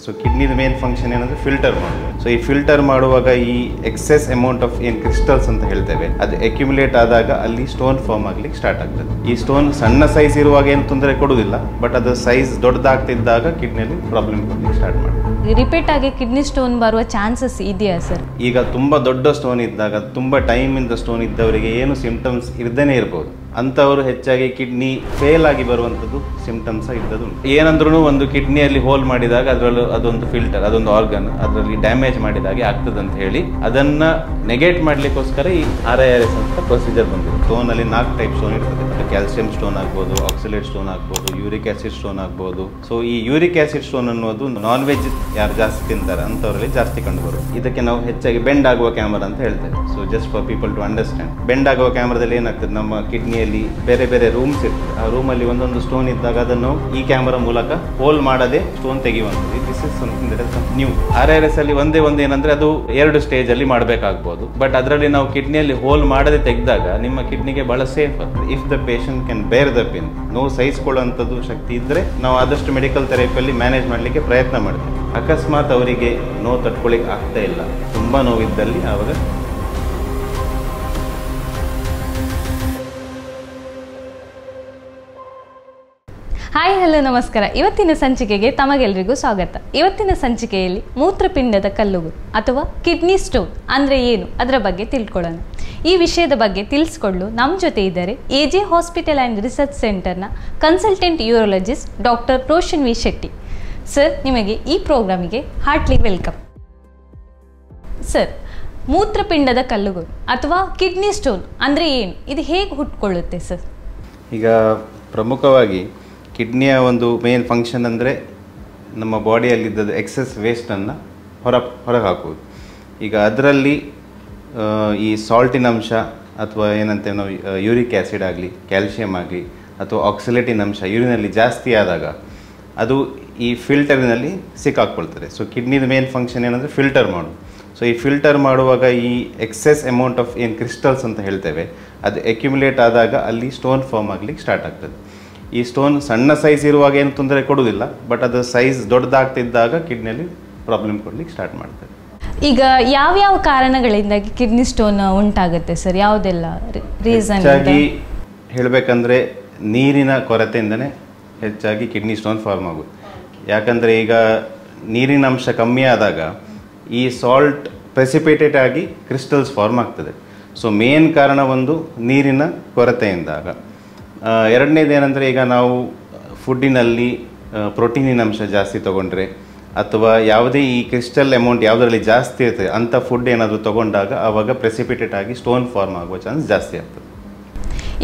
So ಕಿಡ್ನಿದ main function ಏನಂದರೆ filter ಮಾಡೋದು. So ಈ ಫಿಲ್ಟರ್ ಮಾಡುವಾಗ ಈ ಎಕ್ಸೆಸ್ ಅಮೌಂಟ್ ಆಫ್ ಏನು ಕ್ರಿಸ್ಟಲ್ಸ್ ಅಂತ ಹೇಳ್ತೇವೆ ಅದು ಅಕ್ಯುಮುಲೇಟ್ ಆದಾಗ ಅಲ್ಲಿ ಸ್ಟೋನ್ ಫಾರ್ಮ್ ಆಗ್ಲಿಕ್ಕೆ ಸ್ಟಾರ್ಟ್ ಆಗ್ತದೆ. ಈ ಸ್ಟೋನ್ ಸಣ್ಣ ಸೈಜ್ ಇರುವಾಗ ಏನು ತೊಂದರೆ ಕೊಡುವುದಿಲ್ಲ, ಬಟ್ ಅದು ಸೈಜ್ ದೊಡ್ಡದಾಗ್ತಿದ್ದಾಗ ಕಿಡ್ನಿಯಲ್ಲಿ ಪ್ರಾಬ್ಲಮ್ ಕೊಡ್ಲಿಕ್ಕೆ ಸ್ಟಾರ್ಟ್ ಮಾಡ್ತದೆ. ರಿಪೀಟ್ ಆಗಿ ಕಿಡ್ನಿ ಸ್ಟೋನ್ ಬರುವ ಚಾನ್ಸಸ್ ಇದೆಯಾ ಸರ್? ಈಗ ತುಂಬ ದೊಡ್ಡ ಸ್ಟೋನ್ ಇದ್ದಾಗ, ತುಂಬ ಟೈಮಿಂದ ಸ್ಟೋನ್ ಇದ್ದವರಿಗೆ ಏನು ಸಿಂಪ್ಟಮ್ಸ್ ಇರ್ದೇನೆ ಇರ್ಬೋದು. ಅಂಥವರು ಹೆಚ್ಚಾಗಿ ಕಿಡ್ನಿ ಫೇಲ್ ಆಗಿ ಬರುವಂಥದ್ದು ಸಿಂಪ್ಟಮ್ಸ್ ಇದ್ದದ್ದು. ಏನಂದ್ರೂ ಒಂದು ಕಿಡ್ನಿಯಲ್ಲಿ ಹೋಲ್ ಮಾಡಿದಾಗ ಅದರಲ್ಲೂ ಅದೊಂದು ಫಿಲ್ಟರ್, ಅದೊಂದು ಆರ್ಗನ್ ಅದರಲ್ಲಿ ಡ್ಯಾಮೇಜ್ ಮಾಡಿದಾಗೆ ಆಗ್ತದೆ ಅಂತ ಹೇಳಿ ಅದನ್ನು ನೆಗೆಟ್ ಮಾಡಲಿಕ್ಕೋಸ್ಕರ ಈ RIRS ಅಂತ ಪ್ರೊಸೀಜರ್ ಬಂದಿದೆ. ಸ್ಟೋನಲ್ಲಿ 4 ಟೈಪ್ ಸ್ಟೋನ್ ಇರ್ತದೆ. ಕ್ಯಾಲ್ಸಿಯಂ ಸ್ಟೋನ್ ಆಗ್ಬೋದು, ಆಕ್ಸಿಲೇಟ್ ಸ್ಟೋನ್ ಆಗ್ಬೋದು, ಯೂರಿಕ್ ಆಸಿಡ್ ಸ್ಟೋನ್ ಆಗ್ಬೋದು. ಸೊ ಈ ಯೂರಿಕ್ ಆಸಿಡ್ ಸ್ಟೋನ್ ಅನ್ನೋದು ನಾನ್ ವೆಜ್ ಯಾರು ಜಾಸ್ತಿ ತಿಂತಾರೆ ಅಂಥವರಲ್ಲಿ ಜಾಸ್ತಿ ಕಂಡುಬರುತ್ತೆ. ಇದಕ್ಕೆ ನಾವು ಹೆಚ್ಚಾಗಿ ಬೆಂಡ್ ಆಗುವ ಕ್ಯಾಮರಾ ಅಂತ ಹೇಳ್ತೇವೆ. So just for people to understand, bend ಆಗುವ ಕ್ಯಾಮರಾದಲ್ಲಿ ಏನಾಗ್ತದೆ, ನಮ್ಮ ಕಿಡ್ನಿಯಲ್ಲಿ ಬೇರೆ ಬೇರೆ ರೂಮ್ಸ್ ಇರ್ತದೆ. ಆ ರೂಮಲ್ಲಿ ಒಂದೊಂದು ಸ್ಟೋನ್ ಇದ್ದಾಗ ಅದನ್ನು ಈ ಕ್ಯಾಮರಾ ಮೂಲಕ ಹೋಲ್ ಮಾಡದೆ ಸ್ಟೋನ್ ತೆಗೆಯುವಂಥದ್ದು. This is something that is new. RIRS ಅಲ್ಲಿ ಒಂದೇ ಏನಂದ್ರೆ ಅದು 2 ಸ್ಟೇಜ್ ಅಲ್ಲಿ ಮಾಡಬೇಕಾಗ್ಬೋದು. ಬಟ್ ಅದರಲ್ಲಿ ನಾವು ಕಿಡ್ನಿಯಲ್ಲಿ ಹೋಲ್ ಮಾಡದೆ ತೆಗೆದಾಗ ನಿಮ್ಮ ಕಿಡ್ನಿಗೆ ಬಹಳ safe. If the patient can ಬೇರ್ ದ ಪೇನ್, ನೋವು ಸಹಿಸಿಕೊಳ್ಳುವಂಥದ್ದು ಶಕ್ತಿ ಇದ್ರೆ ನಾವು ಆದಷ್ಟು ಮೆಡಿಕಲ್ ಥೆರಪಿಯಲ್ಲಿ ಮ್ಯಾನೇಜ್ ಮಾಡಲಿಕ್ಕೆ ಪ್ರಯತ್ನ ಮಾಡ್ತೀವಿ. ಅಕಸ್ಮಾತ್ ಅವರಿಗೆ ನೋವು ತಡ್ಕೊಳ್ಳಿಕ್ಕೆ ಆಗ್ತಾ ಇಲ್ಲ, ತುಂಬ ನೋವಿದ್ದಲ್ಲಿ ಆವಾಗ ಹಾಯ್ ಹಲೋ ನಮಸ್ಕಾರ. ಇವತ್ತಿನ ಸಂಚಿಕೆಗೆ ತಮಗೆಲ್ಲರಿಗೂ ಸ್ವಾಗತ. ಇವತ್ತಿನ ಸಂಚಿಕೆಯಲ್ಲಿ ಮೂತ್ರಪಿಂಡದ ಕಲ್ಲುಗಳು ಅಥವಾ ಕಿಡ್ನಿ ಸ್ಟೋನ್ ಅಂದರೆ ಏನು ಅದರ ಬಗ್ಗೆ ತಿಳ್ಕೊಳ್ಳೋಣ. ಈ ವಿಷಯದ ಬಗ್ಗೆ ತಿಳಿಸ್ಕೊಳ್ಳಲು ನಮ್ಮ ಜೊತೆ ಇದ್ದಾರೆ AJ ಹಾಸ್ಪಿಟಲ್ ಆ್ಯಂಡ್ ರಿಸರ್ಚ್ ಸೆಂಟರ್ನ consultant urologist doctor Roshan V Shetty. Sir, ನಿಮಗೆ ಈ ಪ್ರೋಗ್ರಾಮಿಗೆ ಹಾರ್ಟ್ಲಿ ವೆಲ್ಕಮ್. ಸರ್, ಮೂತ್ರಪಿಂಡದ ಕಲ್ಲುಗಳು ಅಥವಾ ಕಿಡ್ನಿ ಸ್ಟೋನ್ ಅಂದರೆ ಏನು, ಇದು ಹೇಗೆ ಹುಟ್ಕೊಳ್ಳುತ್ತೆ ಸರ್? ಈಗ ಪ್ರಮುಖವಾಗಿ ಕಿಡ್ನಿಯ ಒಂದು ಮೇನ್ ಫಂಕ್ಷನ್ ಅಂದರೆ ನಮ್ಮ ಬಾಡಿಯಲ್ಲಿದ್ದದ್ದು ಎಕ್ಸೆಸ್ ವೇಸ್ಟನ್ನು ಹೊರಗೆ ಹಾಕುವುದು. ಈಗ ಅದರಲ್ಲಿ ಈ ಸಾಲ್ಟಿನ ಅಂಶ ಅಥವಾ ಏನಂತೇವೆ ನಾವು ಯೂರಿಕ್ ಆ್ಯಸಿಡ್ ಆಗಲಿ, ಕ್ಯಾಲ್ಶಿಯಂ ಆಗಲಿ ಅಥವಾ ಆಕ್ಸಿಲೇಟಿನ ಅಂಶ ಯೂರಿನಲ್ಲಿ ಜಾಸ್ತಿ ಆದಾಗ ಅದು ಈ ಫಿಲ್ಟರಿನಲ್ಲಿ ಸಿಕ್ಕಾಕ್ಕೊಳ್ತದೆ. ಸೊ ಕಿಡ್ನಿದ ಮೇನ್ ಫಂಕ್ಷನ್ ಏನಂದರೆ ಫಿಲ್ಟರ್ ಮಾಡೋದು. ಸೊ ಈ ಫಿಲ್ಟರ್ ಮಾಡುವಾಗ ಈ ಎಕ್ಸೆಸ್ ಅಮೌಂಟ್ ಆಫ್ ಏನು ಕ್ರಿಸ್ಟಲ್ಸ್ ಅಂತ ಹೇಳ್ತೇವೆ ಅದು ಅಕ್ಯುಮುಲೇಟ್ ಆದಾಗ ಅಲ್ಲಿ ಸ್ಟೋನ್ ಫಾರ್ಮ್ ಆಗಲಿಕ್ಕೆ ಸ್ಟಾರ್ಟ್ ಆಗ್ತದೆ. ಈ ಸ್ಟೋನ್ ಸಣ್ಣ ಸೈಜ್ ಇರುವಾಗ ಏನು ತೊಂದರೆ ಕೊಡುವುದಿಲ್ಲ, ಬಟ್ ಅದು ಸೈಜ್ ದೊಡ್ಡದಾಗ್ತಿದ್ದಾಗ ಕಿಡ್ನಿಯಲ್ಲಿ ಪ್ರಾಬ್ಲಮ್ ಕೊಡ್ಲಿಕ್ಕೆ ಸ್ಟಾರ್ಟ್ ಮಾಡ್ತದೆ. ಈಗ ಯಾವ್ಯಾವ ಕಾರಣಗಳಿಂದಾಗಿ ಕಿಡ್ನಿ ಸ್ಟೋನ್ ಉಂಟಾಗುತ್ತೆ ಸರ್? ಯಾವುದೆಲ್ಲ ರೀಸನ್? ಹೆಚ್ಚಾಗಿ ಹೇಳಬೇಕಂದ್ರೆ ನೀರಿನ ಕೊರತೆಯಿಂದನೇ ಹೆಚ್ಚಾಗಿ ಕಿಡ್ನಿ ಸ್ಟೋನ್ ಫಾರ್ಮ್ ಆಗುತ್ತೆ. ಯಾಕಂದರೆ ಈಗ ನೀರಿನ ಅಂಶ ಕಮ್ಮಿ ಆದಾಗ ಈ ಸಾಲ್ಟ್ ಪ್ರೆಸಿಪಿಟೇಟ್ ಆಗಿ ಕ್ರಿಸ್ಟಲ್ಸ್ ಫಾರ್ಮ್ ಆಗ್ತದೆ. ಸೊ ಮೇನ್ ಕಾರಣ ಒಂದು ನೀರಿನ ಕೊರತೆಯಿಂದಾಗ. ಎರಡನೇದೇನೆಂದರೆ ಈಗ ನಾವು ಫುಡ್ಡಿನಲ್ಲಿ ಪ್ರೋಟೀನಿನ ಅಂಶ ಜಾಸ್ತಿ ತೊಗೊಂಡ್ರೆ ಅಥವಾ ಯಾವುದೇ ಈ ಕ್ರಿಸ್ಟಲ್ ಅಮೌಂಟ್ ಯಾವುದರಲ್ಲಿ ಜಾಸ್ತಿ ಇರ್ತದೆ ಅಂಥ ಫುಡ್ ಏನಾದರೂ ತೊಗೊಂಡಾಗ ಆವಾಗ ಪ್ರೆಸಿಪಿಟೇಟ್ ಆಗಿ ಸ್ಟೋನ್ ಫಾರ್ಮ್ ಆಗುವ ಚಾನ್ಸ್ ಜಾಸ್ತಿ ಆಗ್ತದೆ.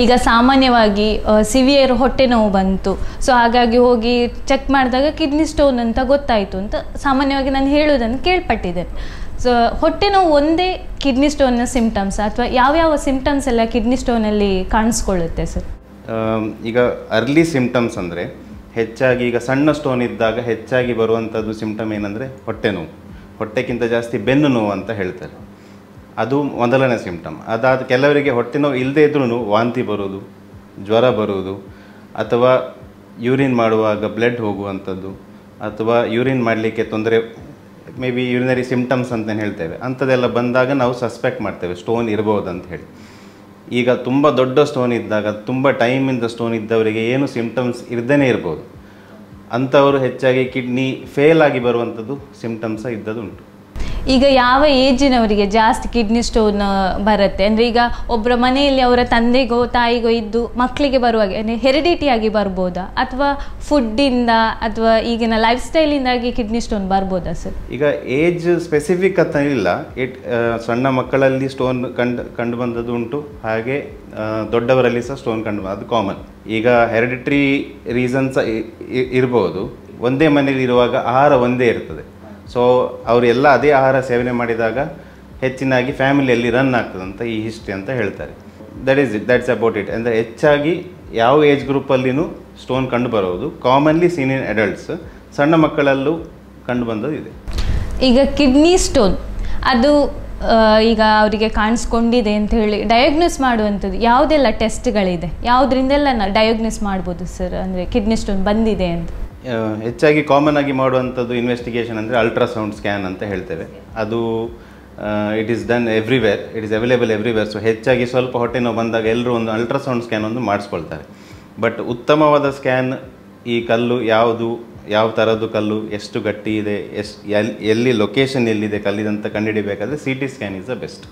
ಈಗ ಸಾಮಾನ್ಯವಾಗಿ ಸಿವಿಯರ್ ಹೊಟ್ಟೆ ನೋವು ಬಂತು, ಸೊ ಹಾಗಾಗಿ ಹೋಗಿ ಚೆಕ್ ಮಾಡಿದಾಗ ಕಿಡ್ನಿ ಸ್ಟೋನ್ ಅಂತ ಗೊತ್ತಾಯಿತು ಅಂತ ಸಾಮಾನ್ಯವಾಗಿ ನಾನು ಹೇಳೋದನ್ನು ಕೇಳ್ಪಟ್ಟಿದ್ದೇನೆ. ಸೊ ಹೊಟ್ಟೆ ನೋವು ಒಂದೇ ಕಿಡ್ನಿ ಸ್ಟೋನ್ನ ಸಿಂಪ್ಟಮ್ಸ್ ಅಥವಾ ಯಾವ್ಯಾವ ಸಿಂಪ್ಟಮ್ಸ್ ಎಲ್ಲ ಕಿಡ್ನಿ ಸ್ಟೋನಲ್ಲಿ ಕಾಣಿಸ್ಕೊಳ್ಳುತ್ತೆ ಸರ್? ಈಗ ಅರ್ಲಿ ಸಿಂಪ್ಟಮ್ಸ್ ಅಂದರೆ ಹೆಚ್ಚಾಗಿ ಈಗ ಸಣ್ಣ ಸ್ಟೋನ್ ಇದ್ದಾಗ ಹೆಚ್ಚಾಗಿ ಬರುವಂಥದ್ದು ಸಿಂಪ್ಟಮ್ ಏನಂದರೆ ಹೊಟ್ಟೆ ನೋವು, ಹೊಟ್ಟೆಗಿಂತ ಜಾಸ್ತಿ ಬೆನ್ನು ನೋವು ಅಂತ ಹೇಳ್ತಾರೆ. ಅದು ಮೊದಲನೇ ಸಿಂಪ್ಟಮ್. ಅದಾದ ಕೆಲವರಿಗೆ ಹೊಟ್ಟೆ ನೋವು ಇಲ್ಲದೇ ಇದ್ರೂ ವಾಂತಿ ಬರೋದು, ಜ್ವರ ಬರುವುದು, ಅಥವಾ ಯೂರಿನ್ ಮಾಡುವಾಗ ಬ್ಲಡ್ ಹೋಗುವಂಥದ್ದು, ಅಥವಾ ಯೂರಿನ್ ಮಾಡಲಿಕ್ಕೆ ತೊಂದರೆ, ಮೇ ಬಿ ಯೂರಿನರಿ ಸಿಂಪ್ಟಮ್ಸ್ ಅಂತ ಹೇಳ್ತೇವೆ. ಅಂಥದ್ದೆಲ್ಲ ಬಂದಾಗ ನಾವು ಸಸ್ಪೆಕ್ಟ್ ಮಾಡ್ತೇವೆ ಸ್ಟೋನ್ ಇರ್ಬೋದು ಅಂತ ಹೇಳಿ. ಈಗ ತುಂಬ ದೊಡ್ಡ ಸ್ಟೋನ್ ಇದ್ದಾಗ, ತುಂಬ ಟೈಮಿಂದ ಸ್ಟೋನ್ ಇದ್ದವರಿಗೆ ಏನು ಸಿಂಪ್ಟಮ್ಸ್ ಇರ್ದೇನೆ ಇರ್ಬೋದು. ಅಂಥವರು ಹೆಚ್ಚಾಗಿ ಕಿಡ್ನಿ ಫೇಲ್ ಆಗಿ ಬರುವಂಥದ್ದು ಸಿಂಪ್ಟಮ್ಸ ಇದ್ದದ್ದು ಉಂಟು. ಈಗ ಯಾವ ಏಜಿನವರಿಗೆ ಜಾಸ್ತಿ ಕಿಡ್ನಿ ಸ್ಟೋನ್ ಬರುತ್ತೆ ಅಂದರೆ, ಈಗ ಒಬ್ಬರ ಮನೆಯಲ್ಲಿ ಅವರ ತಂದೆಗೋ ತಾಯಿಗೋ ಇದ್ದು ಮಕ್ಕಳಿಗೆ ಬರುವಾಗ ಹೆರಿಡಿಟಿಯಾಗಿ ಬರ್ಬೋದಾ ಅಥವಾ ಫುಡ್ಡಿಂದ ಅಥವಾ ಈಗಿನ ಲೈಫ್ ಸ್ಟೈಲಿಂದಾಗಿ ಕಿಡ್ನಿ ಸ್ಟೋನ್ ಬರ್ಬೋದಾ ಸರ್? ಈಗ ಏಜ್ ಸ್ಪೆಸಿಫಿಕ್ ಅಂತ ಇಲ್ಲ. ಸಣ್ಣ ಮಕ್ಕಳಲ್ಲಿ ಸ್ಟೋನ್ ಕಂಡು ಬಂದದ್ದು ಉಂಟು, ಹಾಗೆ ದೊಡ್ಡವರಲ್ಲಿ ಸಹ ಸ್ಟೋನ್ ಕಂಡು ಅದು ಕಾಮನ್. ಈಗ ಹೆರಿಡಿಟ್ರಿ ರೀಸನ್ಸ್ ಇರ್ಬೋದು. ಒಂದೇ ಮನೇಲಿ ಇರುವಾಗ ಆಹಾರ ಒಂದೇ ಇರ್ತದೆ. ಸೊ ಅವರೆಲ್ಲ ಅದೇ ಆಹಾರ ಸೇವನೆ ಮಾಡಿದಾಗ ಹೆಚ್ಚಿನಾಗಿ ಫ್ಯಾಮಿಲಿಯಲ್ಲಿ ರನ್ ಆಗ್ತದಂತ ಈ ಹಿಸ್ಟ್ರಿ ಅಂತ ಹೇಳ್ತಾರೆ. That's about it. ಅಂದರೆ ಹೆಚ್ಚಾಗಿ ಯಾವ ಏಜ್ ಗ್ರೂಪಲ್ಲಿನೂ ಸ್ಟೋನ್ ಕಂಡು ಬರೋದು ಕಾಮನ್ಲಿ ಸೀನ್ ಇನ್ ಅಡಲ್ಟ್ಸ್. ಸಣ್ಣ ಮಕ್ಕಳಲ್ಲೂ ಕಂಡು ಬಂದದ್ದು ಇದೆ. ಈಗ ಕಿಡ್ನಿ ಸ್ಟೋನ್ ಅದು ಈಗ ಅವರಿಗೆ ಕಾಣಿಸ್ಕೊಂಡಿದೆ ಅಂತ ಹೇಳಿ ಡಯಾಗ್ನೋಸ್ ಮಾಡುವಂಥದ್ದು ಯಾವುದೆಲ್ಲ ಟೆಸ್ಟ್ಗಳಿದೆ, ಯಾವುದರಿಂದೆಲ್ಲ ಡಯಾಗ್ನೋಸ್ ಮಾಡ್ಬೋದು ಸರ್? ಅಂದರೆ ಕಿಡ್ನಿ ಸ್ಟೋನ್ ಬಂದಿದೆ ಅಂತ ಹೆಚ್ಚಾಗಿ ಕಾಮನ್ ಆಗಿ ಮಾಡುವಂಥದ್ದು ಇನ್ವೆಸ್ಟಿಗೇಷನ್ ಅಂದರೆ ಅಲ್ಟ್ರಾಸೌಂಡ್ ಸ್ಕ್ಯಾನ್ ಅಂತ ಹೇಳ್ತೇವೆ. ಅದು it is done everywhere, it is available everywhere. So ಹೆಚ್ಚಾಗಿ ಸ್ವಲ್ಪ ಹೊಟ್ಟೆ ನೋವು ಬಂದಾಗ ಎಲ್ಲರೂ ಒಂದು ಅಲ್ಟ್ರಾಸೌಂಡ್ ಸ್ಕ್ಯಾನ್ ಒಂದು ಮಾಡಿಸ್ಕೊಳ್ತಾರೆ. ಬಟ್ ಉತ್ತಮವಾದ ಸ್ಕ್ಯಾನ್ ಈ ಕಲ್ಲು ಯಾವುದು, ಯಾವ ಥರದ್ದು ಕಲ್ಲು, ಎಷ್ಟು ಗಟ್ಟಿ ಇದೆ, ಎಲ್ಲಿ ಲೊಕೇಶನ್ ಎಲ್ಲಿದೆ ಕಲ್ಲಿದಂತ ಕಂಡುಹಿಡಿಬೇಕಾದ್ರೆ C T scan is the best.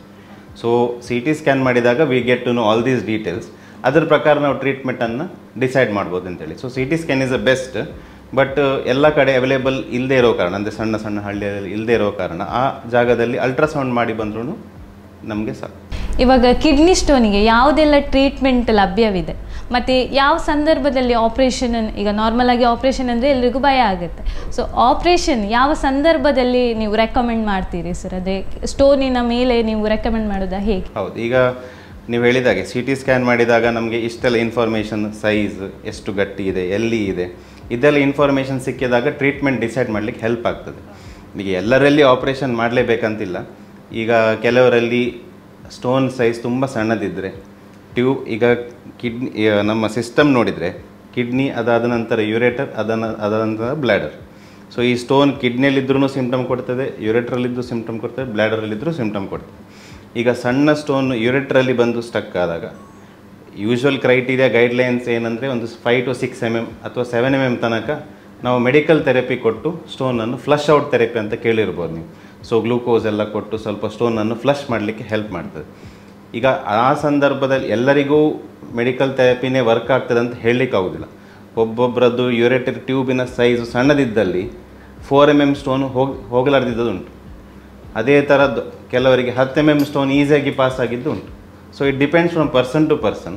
So C T scan ಮಾಡಿದಾಗ we get to know all these details. ಅದರ ಪ್ರಕಾರ ನಾವು ಟ್ರೀಟ್ಮೆಂಟನ್ನು ಡಿಸೈಡ್ ಮಾಡ್ಬೋದು ಅಂತೇಳಿ. So C T scan is the best. But ಎಲ್ಲ ಕಡೆ ಅವೈಲೇಬಲ್ ಇಲ್ಲದೆ ಇರೋ ಕಾರಣ, ಅಂದರೆ ಸಣ್ಣ ಸಣ್ಣ ಹಳ್ಳಿಯಲ್ಲಿ ಇಲ್ಲದೆ ಇರೋ ಕಾರಣ ಆ ಜಾಗದಲ್ಲಿ ಅಲ್ಟ್ರಾಸೌಂಡ್ ಮಾಡಿ ಬಂದ್ರೂ ನಮಗೆ ಸಾಕು. ಇವಾಗ ಕಿಡ್ನಿ ಸ್ಟೋನಿಗೆ ಯಾವುದೆಲ್ಲ ಟ್ರೀಟ್ಮೆಂಟ್ ಲಭ್ಯವಿದೆ ಮತ್ತು ಯಾವ ಸಂದರ್ಭದಲ್ಲಿ ಆಪ್ರೇಷನ್, ಈಗ ನಾರ್ಮಲ್ ಆಗಿ ಆಪ್ರೇಷನ್ ಅಂದರೆ ಎಲ್ರಿಗೂ ಭಯ ಆಗುತ್ತೆ. ಸೊ ಆಪ್ರೇಷನ್ ಯಾವ ಸಂದರ್ಭದಲ್ಲಿ ನೀವು ರೆಕಮೆಂಡ್ ಮಾಡ್ತೀರಿ ಸರ್? ಅದೇ ಸ್ಟೋನಿನ ಮೇಲೆ ನೀವು ರೆಕಮೆಂಡ್ ಮಾಡೋದಾ ಹೇಗೆ? ಹೌದು, ಈಗ ನೀವು ಹೇಳಿದಾಗೆ ಸಿ ಟಿ ಸ್ಕ್ಯಾನ್ ಮಾಡಿದಾಗ ನಮಗೆ ಇಷ್ಟೆಲ್ಲ ಇನ್ಫಾರ್ಮೇಷನ್, ಸೈಜ್, ಎಷ್ಟು ಗಟ್ಟಿ ಇದೆ, ಎಲ್ಲಿ ಇದೆ, ಇದೆಲ್ಲ ಇನ್ಫಾರ್ಮೇಷನ್ ಸಿಕ್ಕಿದಾಗ ಟ್ರೀಟ್ಮೆಂಟ್ ಡಿಸೈಡ್ ಮಾಡಲಿಕ್ಕೆ ಹೆಲ್ಪ್ ಆಗ್ತದೆ. ಈಗ ಎಲ್ಲರಲ್ಲಿ ಆಪ್ರೇಷನ್ ಮಾಡಲೇಬೇಕಂತಿಲ್ಲ. ಈಗ ಕೆಲವರಲ್ಲಿ ಸ್ಟೋನ್ ಸೈಜ್ ತುಂಬ ಸಣ್ಣದಿದ್ದರೆ ಟ್ಯೂಬ್, ಈಗ ಕಿಡ್ನಿ ನಮ್ಮ ಸಿಸ್ಟಮ್ ನೋಡಿದರೆ ಕಿಡ್ನಿ, ಅದಾದ ನಂತರ ಯುರೇಟರ್, ಅದಾದ ನಂತರ ಬ್ಲ್ಯಾಡರ್. ಸೊ ಈ ಸ್ಟೋನ್ ಕಿಡ್ನಿಯಲ್ಲಿದ್ದರೂ ಸಿಂಪ್ಟಮ್ ಕೊಡ್ತದೆ, ಯುರೇಟ್ರಲ್ಲಿದ್ದು ಸಿಂಪ್ಟಮ್ ಕೊಡ್ತದೆ, ಬ್ಲ್ಯಾಡರಲ್ಲಿದ್ದರೂ ಸಿಂಪ್ಟಮ್ ಕೊಡ್ತದೆ. ಈಗ ಸಣ್ಣ ಸ್ಟೋನ್ ಯುರೇಟ್ರಲ್ಲಿ ಬಂದು ಸ್ಟಕ್ ಆದಾಗ ಯೂಶ್ವಲ್ ಕ್ರೈಟೀರಿಯಾ ಗೈಡ್ಲೈನ್ಸ್ ಏನಂದರೆ ಒಂದು 5 to 6 mm ಅಥವಾ 7 mm ತನಕ ನಾವು ಮೆಡಿಕಲ್ ಥೆರಪಿ ಕೊಟ್ಟು ಸ್ಟೋನನ್ನು ಫ್ಲಶ್ ಔಟ್ ಥೆರಪಿ ಅಂತ ಕೇಳಿರ್ಬೋದು ನೀವು. ಸೊ ಗ್ಲೂಕೋಸ್ ಎಲ್ಲ ಕೊಟ್ಟು ಸ್ವಲ್ಪ ಸ್ಟೋನನ್ನು ಫ್ಲಶ್ ಮಾಡಲಿಕ್ಕೆ ಹೆಲ್ಪ್ ಮಾಡ್ತದೆ. ಈಗ ಆ ಸಂದರ್ಭದಲ್ಲಿ ಎಲ್ಲರಿಗೂ ಮೆಡಿಕಲ್ ಥೆರಪಿನೇ ವರ್ಕ್ ಆಗ್ತದೆ ಅಂತ ಹೇಳಲಿಕ್ಕೆ ಆಗೋದಿಲ್ಲ. ಒಬ್ಬೊಬ್ಬರದ್ದು ಯುರೇಟರ್ ಟ್ಯೂಬಿನ ಸೈಜು ಸಣ್ಣದಿದ್ದಲ್ಲಿ 4 mm ಸ್ಟೋನ್ ಹೋಗಲಾರ್ದಿದ್ದುಂಟು. ಅದೇ ಥರದ್ದು ಕೆಲವರಿಗೆ 10 mm ಸ್ಟೋನ್ ಈಸಿಯಾಗಿ ಪಾಸ್ ಆಗಿದ್ದು ಉಂಟು. So it depends from person to person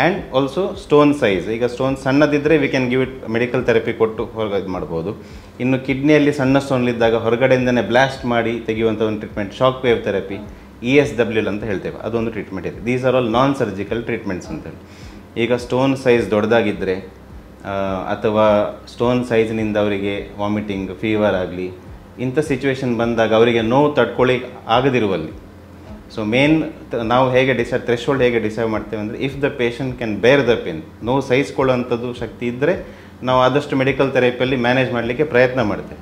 and also stone size. ಈಗ ಸ್ಟೋನ್ ಸಣ್ಣದಿದ್ದರೆ we can give it medical therapy ಕೊಟ್ಟು ಹೊರಗೆ ಇದು ಮಾಡ್ಬೋದು. ಇನ್ನು ಕಿಡ್ನಿಯಲ್ಲಿ ಸಣ್ಣ ಸ್ಟೋನ್ಲಿದ್ದಾಗ ಹೊರಗಡೆಯಿಂದನೇ ಬ್ಲಾಸ್ಟ್ ಮಾಡಿ ತೆಗೆಯುವಂಥ ಒಂದು treatment shock wave therapy, ESWL ಅಂತ ಹೇಳ್ತೇವೆ, ಅದೊಂದು ಟ್ರೀಟ್ಮೆಂಟ್ ಇದೆ. These are all non surgical treatments ಅಂತೇಳಿ. ಈಗ ಸ್ಟೋನ್ ಸೈಜ್ ದೊಡ್ಡದಾಗಿದ್ದರೆ ಅಥವಾ ಸ್ಟೋನ್ ಸೈಜ್ನಿಂದ ಅವರಿಗೆ ವಾಮಿಟಿಂಗ್, ಫೀವರ್ ಆಗಲಿ, ಇಂಥ ಸಿಚುವೇಶನ್ ಬಂದಾಗ ಅವರಿಗೆ ನೋವು ತಡ್ಕೊಳ್ಳಿ ಆಗದಿರುವಲ್ಲಿ, ಸೊ ಮೇನ್ ನಾವು ಹೇಗೆ ಥ್ರೆಶೋಲ್ಡ್ ಹೇಗೆ ಡಿಸೈಡ್ ಮಾಡ್ತೇವೆ ಅಂದರೆ ಇಫ್ ದ ಪೇಷಂಟ್ ಕ್ಯಾನ್ ಬೇರ್ ದ ಪೇನ್, ನೋವು ಸಹಿಸ್ಕೊಳ್ಳೋವಂಥದ್ದು ಶಕ್ತಿ ಇದ್ದರೆ ನಾವು ಆದಷ್ಟು ಮೆಡಿಕಲ್ ಥೆರಪಿಯಲ್ಲಿ ಮ್ಯಾನೇಜ್ ಮಾಡಲಿಕ್ಕೆ ಪ್ರಯತ್ನ ಮಾಡ್ತೇವೆ.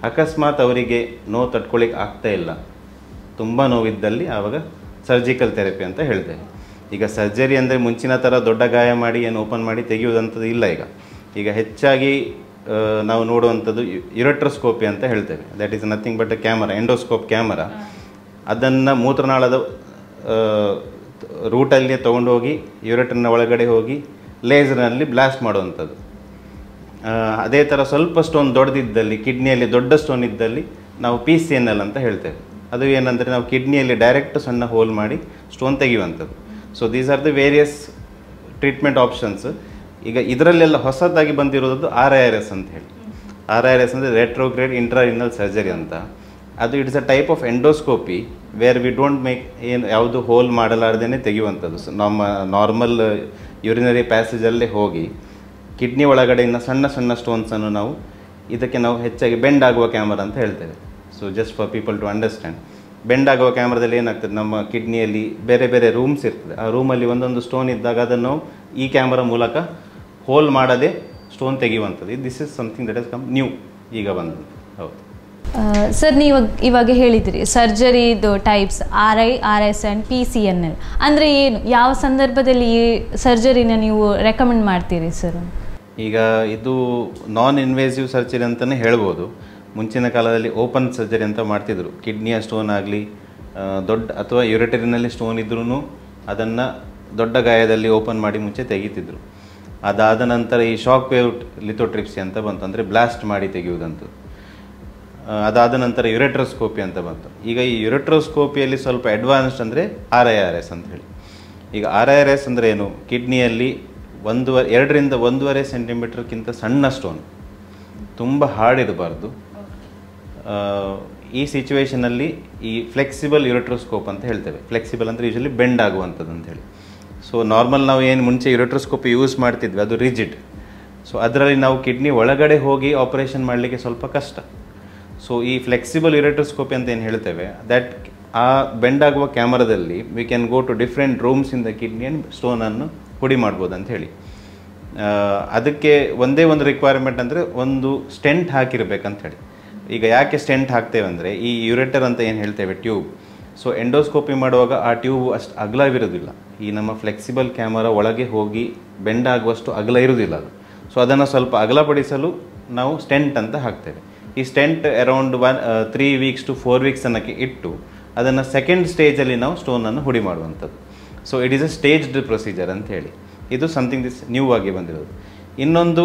ಅಕಸ್ಮಾತ್ ಅವರಿಗೆ ನೋವು ತಡ್ಕೊಳ್ಳಿಕ್ಕೆ ಆಗ್ತಾ ಇಲ್ಲ, ತುಂಬ ನೋವಿದ್ದಲ್ಲಿ ಆವಾಗ ಸರ್ಜಿಕಲ್ ಥೆರಪಿ ಅಂತ ಹೇಳ್ತೇವೆ. ಈಗ ಸರ್ಜರಿ ಅಂದರೆ ಮುಂಚಿನ ಥರ ದೊಡ್ಡ ಗಾಯ ಮಾಡಿ ಏನು ಓಪನ್ ಮಾಡಿ ತೆಗೆಯುವುದಂಥದ್ದು ಇಲ್ಲ. ಈಗ ಹೆಚ್ಚಾಗಿ ನಾವು ನೋಡುವಂಥದ್ದು ಯುರೆಟ್ರೋಸ್ಕೋಪಿ ಅಂತ ಹೇಳ್ತೇವೆ. That is nothing but A camera, endoscope camera. ಅದನ್ನು ಮೂತ್ರನಾಳದ ರೂಟಲ್ಲಿ ತೊಗೊಂಡೋಗಿ ಯುರೆಟ್ರನ್ನ ಒಳಗಡೆ ಹೋಗಿ ಲೇಸರ್ನಲ್ಲಿ ಬ್ಲಾಸ್ಟ್ ಮಾಡುವಂಥದ್ದು. ಅದೇ ಥರ ಸ್ವಲ್ಪ ಸ್ಟೋನ್ ದೊಡ್ಡದಿದ್ದಲ್ಲಿ, ಕಿಡ್ನಿಯಲ್ಲಿ ದೊಡ್ಡ ಸ್ಟೋನ್ ಇದ್ದಲ್ಲಿ ನಾವು PCNL ಅಂತ ಹೇಳ್ತೇವೆ. ಅದು ಏನಂದರೆ ನಾವು ಕಿಡ್ನಿಯಲ್ಲಿ ಡೈರೆಕ್ಟ್ ಸಣ್ಣ ಹೋಲ್ ಮಾಡಿ ಸ್ಟೋನ್ ತೆಗೆಯುವಂಥದ್ದು. So these are the various treatment options. ಈಗ ಇದರಲ್ಲೆಲ್ಲ ಹೊಸದಾಗಿ ಬಂದಿರೋದು RIRS ಅಂತ ಹೇಳಿ. RIRS ಅಂದರೆ ರೆಟ್ರೋಗ್ರೇಡ್ ಇಂಟ್ರಾರಿನಲ್ ಸರ್ಜರಿ ಅಂತ. ಅದು it's a type of endoscopy where we don't make ಯಾವುದು ಹೋಲ್ ಮಾಡಲಾರ್ದೇ ತೆಗೆಯುವಂಥದ್ದು. ನಮ್ಮ ನಾರ್ಮಲ್ ಯೂರಿನರಿ ಪ್ಯಾಸೇಜಲ್ಲೇ ಹೋಗಿ ಕಿಡ್ನಿ ಒಳಗಡೆಯಿಂದ ಸಣ್ಣ ಸಣ್ಣ ಸ್ಟೋನ್ಸನ್ನು ಇದಕ್ಕೆ ನಾವು ಹೆಚ್ಚಾಗಿ ಬೆಂಡ್ ಆಗುವ ಕ್ಯಾಮರಾ ಅಂತ ಹೇಳ್ತೇವೆ. So just for people to understand, bend ಆಗುವ ಕ್ಯಾಮ್ರಾದಲ್ಲಿ ಏನಾಗ್ತದೆ, ನಮ್ಮ ಕಿಡ್ನಿಯಲ್ಲಿ ಬೇರೆ ಬೇರೆ ರೂಮ್ಸ್ ಇರ್ತದೆ. ಆ ರೂಮಲ್ಲಿ ಒಂದೊಂದು ಸ್ಟೋನ್ ಇದ್ದಾಗ ಅದನ್ನು ಈ ಕ್ಯಾಮರಾ ಮೂಲಕ ಹೋಲ್ ಮಾಡದೆ ಸ್ಟೋನ್ ತೆಗೆಯುವಂಥದ್ದು. This is something that has come new, ಈಗ ಬಂದದ್ದು. ಹೌದು ಸರ್, ನೀವು ಇವಾಗ ಹೇಳಿದ್ರಿ ಸರ್ಜರಿದು ಟೈಪ್ಸ್ RIRS ಆ್ಯಂಡ್ PCNL ಅಂದರೆ ಏನು, ಯಾವ ಸಂದರ್ಭದಲ್ಲಿ ಈ ಸರ್ಜರಿನ ನೀವು ರೆಕಮೆಂಡ್ ಮಾಡ್ತೀರಿ ಸರ್? ಈಗ ಇದು ನಾನ್ ಇನ್ವೇಸಿವ್ ಸರ್ಜರಿ ಅಂತಲೇ ಹೇಳ್ಬೋದು. ಮುಂಚಿನ ಕಾಲದಲ್ಲಿ ಓಪನ್ ಸರ್ಜರಿ ಅಂತ ಮಾಡ್ತಿದ್ರು. ಕಿಡ್ನಿಯ ಸ್ಟೋನ್ ಆಗಲಿ, ದೊಡ್ಡ ಅಥವಾ ಯುರೆಟರಿನಲ್ಲಿ ಸ್ಟೋನ್ ಇದ್ರೂ ಅದನ್ನು ದೊಡ್ಡ ಗಾಯದಲ್ಲಿ ಓಪನ್ ಮಾಡಿ ಮುಂಚೆ ತೆಗಿತಿದ್ರು. ಅದಾದ ನಂತರ ಈ ಶಾಕ್ ವೇವ್ ಲಿಥೋಟ್ರಿಪ್ಸಿ ಅಂತ ಬಂತು, ಅಂದರೆ ಬ್ಲಾಸ್ಟ್ ಮಾಡಿ ತೆಗೆಯುವುದಂತು. ಅದಾದ ನಂತರ ಯುರೆಟ್ರೋಸ್ಕೋಪಿ ಅಂತ ಬಂತು. ಈಗ ಈ ಯುರೆಟ್ರೋಸ್ಕೋಪಿಯಲ್ಲಿ ಸ್ವಲ್ಪ ಅಡ್ವಾನ್ಸ್ಡ್ ಅಂದರೆ RIRS ಅಂತ ಹೇಳಿ. ಈಗ RIRS ಅಂದರೆ ಏನು, ಕಿಡ್ನಿಯಲ್ಲಿ 2 ರಿಂದ 1.5 ಸೆಂಟಿಮೀಟರ್ಗಿಂತ ಸಣ್ಣ ಸ್ಟೋನ್, ತುಂಬ ಹಾರ್ಡಿರಬಾರ್ದು. ಈ ಸಿಚುವೇಷನಲ್ಲಿ ಈ ಫ್ಲೆಕ್ಸಿಬಲ್ ಯುರೆಟ್ರೋಸ್ಕೋಪ್ ಅಂತ ಹೇಳ್ತೇವೆ. ಫ್ಲೆಕ್ಸಿಬಲ್ ಅಂದರೆ ಯೂಶಲಿ ಬೆಂಡ್ ಆಗುವಂಥದ್ದು ಅಂತೇಳಿ. ಸೊ ನಾರ್ಮಲ್ ನಾವು ಏನು ಮುಂಚೆ ಯುರೆಟ್ರೋಸ್ಕೋಪಿ ಯೂಸ್ ಮಾಡ್ತಿದ್ವಿ ಅದು ರಿಜಿಡ್. ಸೊ ಅದರಲ್ಲಿ ನಾವು ಕಿಡ್ನಿ ಒಳಗಡೆ ಹೋಗಿ ಆಪರೇಷನ್ ಮಾಡಲಿಕ್ಕೆ ಸ್ವಲ್ಪ ಕಷ್ಟ. ಸೊ ಈ ಫ್ಲೆಕ್ಸಿಬಲ್ ಯುರೆಟ್ರೋಸ್ಕೋಪಿ ಅಂತ ಏನು ಹೇಳ್ತೇವೆ, ದ್ಯಾಟ್ ಆ ಬೆಂಡ್ ಆಗುವ ಕ್ಯಾಮರಾದಲ್ಲಿ we can go to different rooms in the kidney and ಸ್ಟೋನನ್ನು ಪುಡಿ ಮಾಡ್ಬೋದು ಅಂತ ಹೇಳಿ. ಅದಕ್ಕೆ ಒಂದೇ ಒಂದು ರಿಕ್ವೈರ್ಮೆಂಟ್ ಅಂದರೆ ಒಂದು ಸ್ಟೆಂಟ್ ಹಾಕಿರ್ಬೇಕಂತ ಹೇಳಿ. ಈಗ ಯಾಕೆ ಸ್ಟೆಂಟ್ ಹಾಕ್ತೇವೆ ಅಂದರೆ ಈ ಯುರೇಟರ್ ಅಂತ ಏನು ಹೇಳ್ತೇವೆ ಟ್ಯೂಬ್, ಸೊ ಎಂಡೋಸ್ಕೋಪಿ ಮಾಡುವಾಗ ಆ ಟ್ಯೂಬ್ ಅಷ್ಟು ಅಗಲವಿರೋದಿಲ್ಲ. ಈ ನಮ್ಮ ಫ್ಲೆಕ್ಸಿಬಲ್ ಕ್ಯಾಮರಾ ಒಳಗೆ ಹೋಗಿ ಬೆಂಡ್ ಆಗುವಷ್ಟು ಅಗಲ ಇರುವುದಿಲ್ಲ ಅದು. ಸೊ ಅದನ್ನು ಸ್ವಲ್ಪ ಅಗಲಪಡಿಸಲು ನಾವು ಸ್ಟೆಂಟ್ ಅಂತ ಹಾಕ್ತೇವೆ. ಈ stent around 3 weeks to 4 weeks ತನಕ ಇಟ್ಟು ಅದನ್ನು ಸೆಕೆಂಡ್ ಸ್ಟೇಜಲ್ಲಿ ನಾವು ಸ್ಟೋನನ್ನು ಹುಡಿ ಮಾಡುವಂಥದ್ದು. So it is a staged procedure ಅಂತ ಹೇಳಿ. ಇದು ಸಮಥಿಂಗ್ ದಿಸ್ ನ್ಯೂ ಆಗಿ ಬಂದಿರೋದು. ಇನ್ನೊಂದು